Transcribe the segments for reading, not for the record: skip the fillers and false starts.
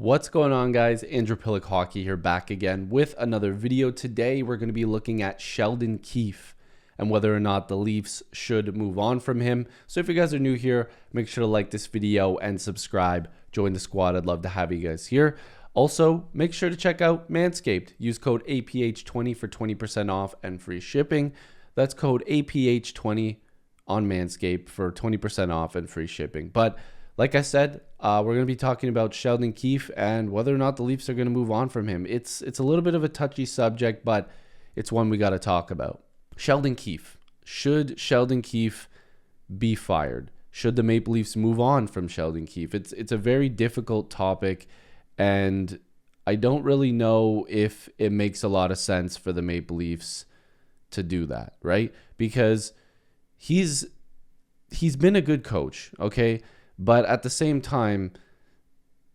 What's going on, guys? Andrew Piluk Hockey here, back again with another video. Today we're going to be looking at Sheldon Keefe and whether or not the Leafs should move on from him. So if you guys are new here, make sure to like this video and subscribe. Join the squad. I'd love to have you guys here. Also, make sure to check out Manscaped. Use code APH20 for 20% off and free shipping. That's code APH20 on Manscaped for 20% off and free shipping. But like I said, we're going to be talking about Sheldon Keefe and whether or not the Leafs are going to move on from him. It's a little bit of a touchy subject, but it's one we got to talk about. Sheldon Keefe. Should Sheldon Keefe be fired? Should the Maple Leafs move on from Sheldon Keefe? It's a very difficult topic, and I don't really know if it makes a lot of sense for the Maple Leafs to do that, right? Because he's been a good coach, okay? But at the same time,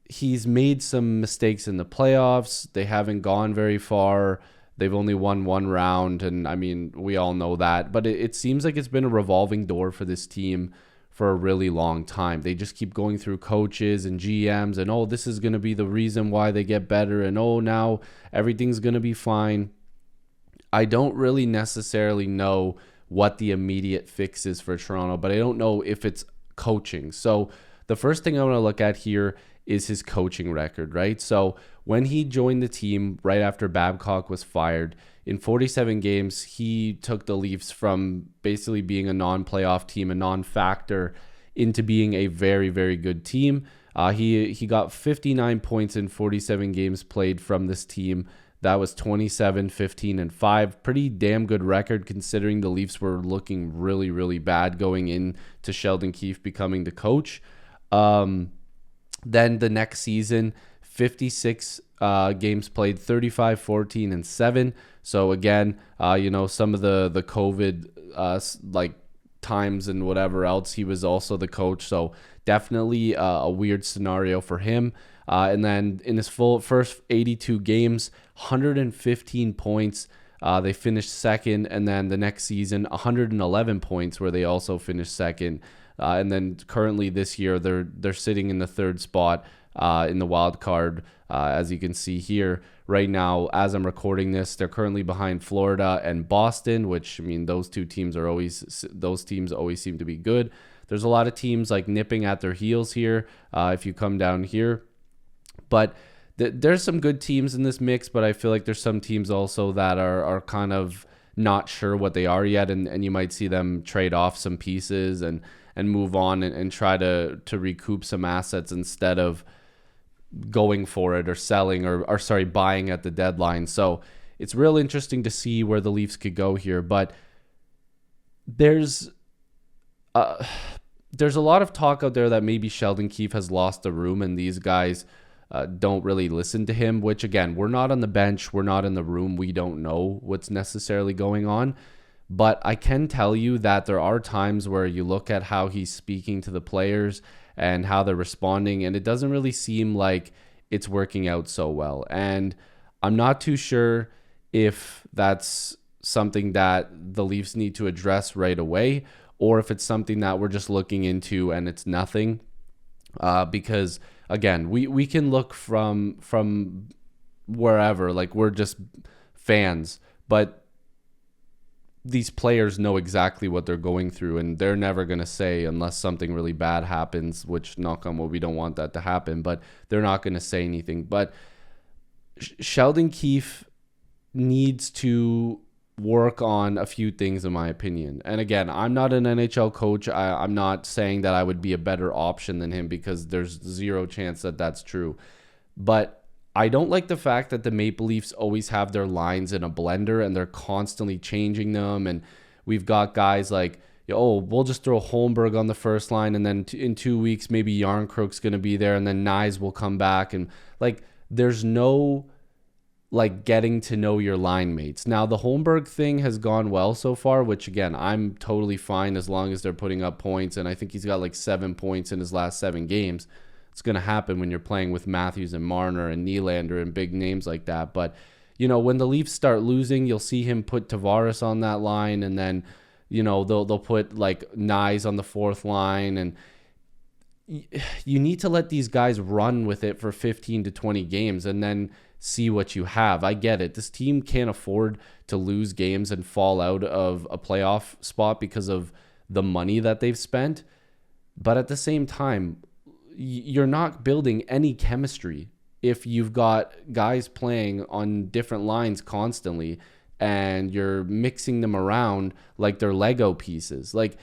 he's made some mistakes in the playoffs. They haven't gone very far. They've only won one round, and I mean, we all know that. But it seems like it's been a revolving door for this team for a really long time. They just keep going through coaches and GMs, and, oh, this is going to be the reason why they get better, and, oh, now everything's going to be fine. I don't really necessarily know what the immediate fix is for Toronto, but I don't know if it's coaching. So the first thing I want to look at here is his coaching record, right? So when he joined the team right after Babcock was fired, in 47 games, he took the Leafs from basically being a non-playoff team, a non-factor, into being a very, very good team. He got 59 points in 47 games played from this team. That was 27, 15, and 5. Pretty damn good record considering the Leafs were looking really, really bad going into Sheldon Keefe becoming the coach. Then the next season, 56 games played, 35, 14, and 7. So again, some of the COVID times and whatever else, he was also the coach. So definitely a weird scenario for him. And then in his first 82 games, 115 points. They finished second, and then the next season, 111 points, where they also finished second. And then currently this year, they're sitting in the third spot in the wild card, as you can see here. Right now, as I'm recording this, they're currently behind Florida and Boston, which, I mean, those teams always seem to be good. There's a lot of teams like nipping at their heels here if you come down here. But there's some good teams in this mix, but I feel like there's some teams also that are kind of not sure what they are yet, and you might see them trade off some pieces and move on and try to recoup some assets instead of going for it or selling or buying at the deadline. So it's real interesting to see where the Leafs could go here, but there's a lot of talk out there that maybe Sheldon Keefe has lost the room and these guys don't really listen to him, which, again, we're not on the bench, we're not in the room, we don't know what's necessarily going on. But I can tell you that there are times where you look at how he's speaking to the players and how they're responding, and it doesn't really seem like it's working out so well. And I'm not too sure if that's something that the Leafs need to address right away, or if it's something that we're just looking into and it's nothing. Because again, we can look from wherever, like, we're just fans, but these players know exactly what they're going through, and they're never going to say, unless something really bad happens, which, knock on wood, we don't want that to happen, but they're not going to say anything. But Sheldon Keefe needs to work on a few things, in my opinion. And again, I'm not an NHL coach. I'm not saying that I would be a better option than him, because there's zero chance that that's true. But I don't like the fact that the Maple Leafs always have their lines in a blender and they're constantly changing them. And we've got guys like, oh, we'll just throw Holmberg on the first line, and then in 2 weeks, maybe Yarncroke's going to be there, and then Nyes will come back. And, like, there's no, like, getting to know your line mates. Now, the Holmberg thing has gone well so far, which, again, I'm totally fine as long as they're putting up points. And I think he's got like 7 points in his last 7 games. It's going to happen when you're playing with Matthews and Marner and Nylander and big names like that. But, when the Leafs start losing, you'll see him put Tavares on that line, and then, they'll put like Nyes on the fourth line. And you need to let these guys run with it for 15 to 20 games and then see what you have. I get it. This team can't afford to lose games and fall out of a playoff spot because of the money that they've spent. But at the same time, you're not building any chemistry if you've got guys playing on different lines constantly and you're mixing them around like they're Lego pieces. Like,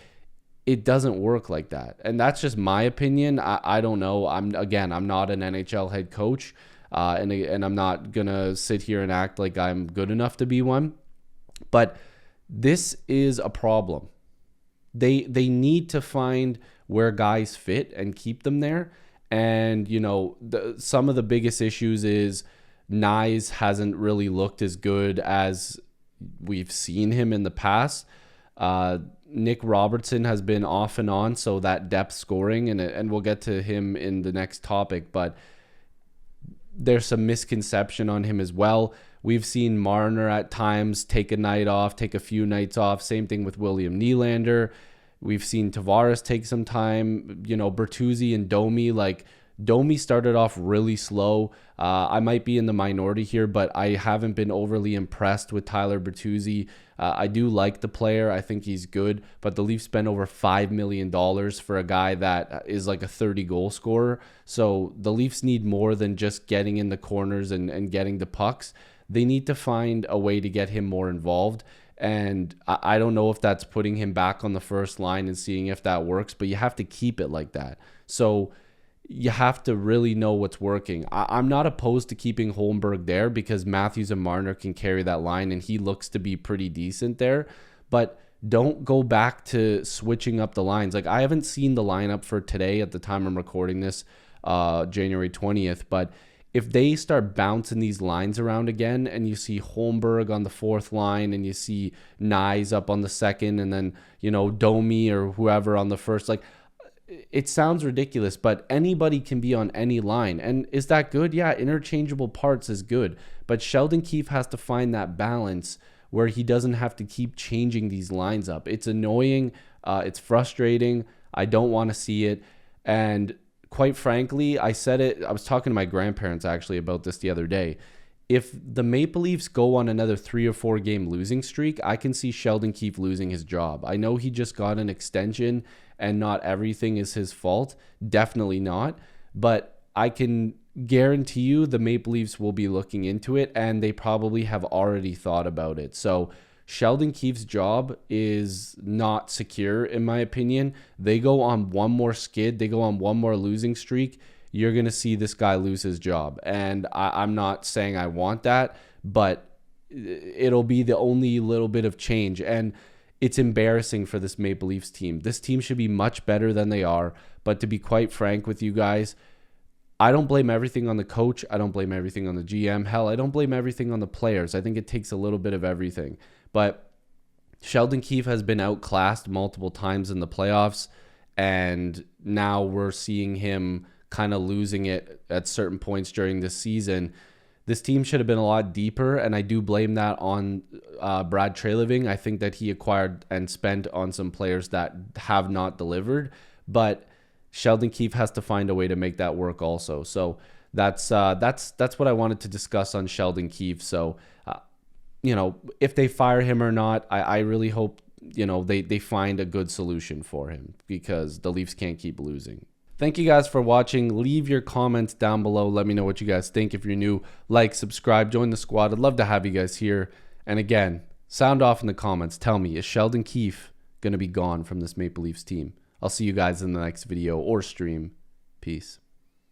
it doesn't work like that. And that's just my opinion. I don't know. I'm not an NHL head coach, and I'm not going to sit here and act like I'm good enough to be one. But this is a problem. They need to find where guys fit and keep them there. And, some of the biggest issues is Nyes hasn't really looked as good as we've seen him in the past. Nick Robertson has been off and on, so that depth scoring, and we'll get to him in the next topic, but there's some misconception on him as well. We've seen Marner at times take a night off, take a few nights off. Same thing with William Nylander. We've seen Tavares take some time. Bertuzzi and Domi started off really slow. I might be in the minority here, but I haven't been overly impressed with Tyler Bertuzzi. I do like the player. I think he's good, but the Leafs spent over $5 million for a guy that is like a 30-goal scorer. So the Leafs need more than just getting in the corners and getting the pucks. They need to find a way to get him more involved. And I don't know if that's putting him back on the first line and seeing if that works, but you have to keep it like that. So you have to really know what's working. I'm not opposed to keeping Holmberg there because Matthews and Marner can carry that line, and he looks to be pretty decent there. But don't go back to switching up the lines. Like, I haven't seen the lineup for today at the time I'm recording this, January 20th, but if they start bouncing these lines around again and you see Holmberg on the fourth line and you see Nyes up on the second and then, Domi or whoever on the first, like, it sounds ridiculous, but anybody can be on any line. And is that good? Yeah, interchangeable parts is good. But Sheldon Keefe has to find that balance where he doesn't have to keep changing these lines up. It's annoying. It's frustrating. I don't want to see it. And quite frankly, I said it. I was talking to my grandparents actually about this the other day. If the Maple Leafs go on another 3 or 4 game losing streak, I can see Sheldon Keefe losing his job. I know he just got an extension and not everything is his fault. Definitely not. But I can guarantee you the Maple Leafs will be looking into it, and they probably have already thought about it. So Sheldon Keefe's job is not secure, in my opinion. They go on one more skid. They go on one more losing streak. You're going to see this guy lose his job. And I'm not saying I want that, but it'll be the only little bit of change. And it's embarrassing for this Maple Leafs team. This team should be much better than they are. But to be quite frank with you guys, I don't blame everything on the coach. I don't blame everything on the GM. Hell, I don't blame everything on the players. I think it takes a little bit of everything. But Sheldon Keefe has been outclassed multiple times in the playoffs, and now we're seeing him kind of losing it at certain points during this season. This team should have been a lot deeper, and I do blame that on Brad Treliving. I think that he acquired and spent on some players that have not delivered, but Sheldon Keefe has to find a way to make that work also. So that's what I wanted to discuss on Sheldon Keefe. So, if they fire him or not, I really hope, they find a good solution for him because the Leafs can't keep losing. Thank you guys for watching. Leave your comments down below. Let me know what you guys think. If you're new, like, subscribe, join the squad. I'd love to have you guys here. And again, sound off in the comments. Tell me, is Sheldon Keefe going to be gone from this Maple Leafs team? I'll see you guys in the next video or stream. Peace.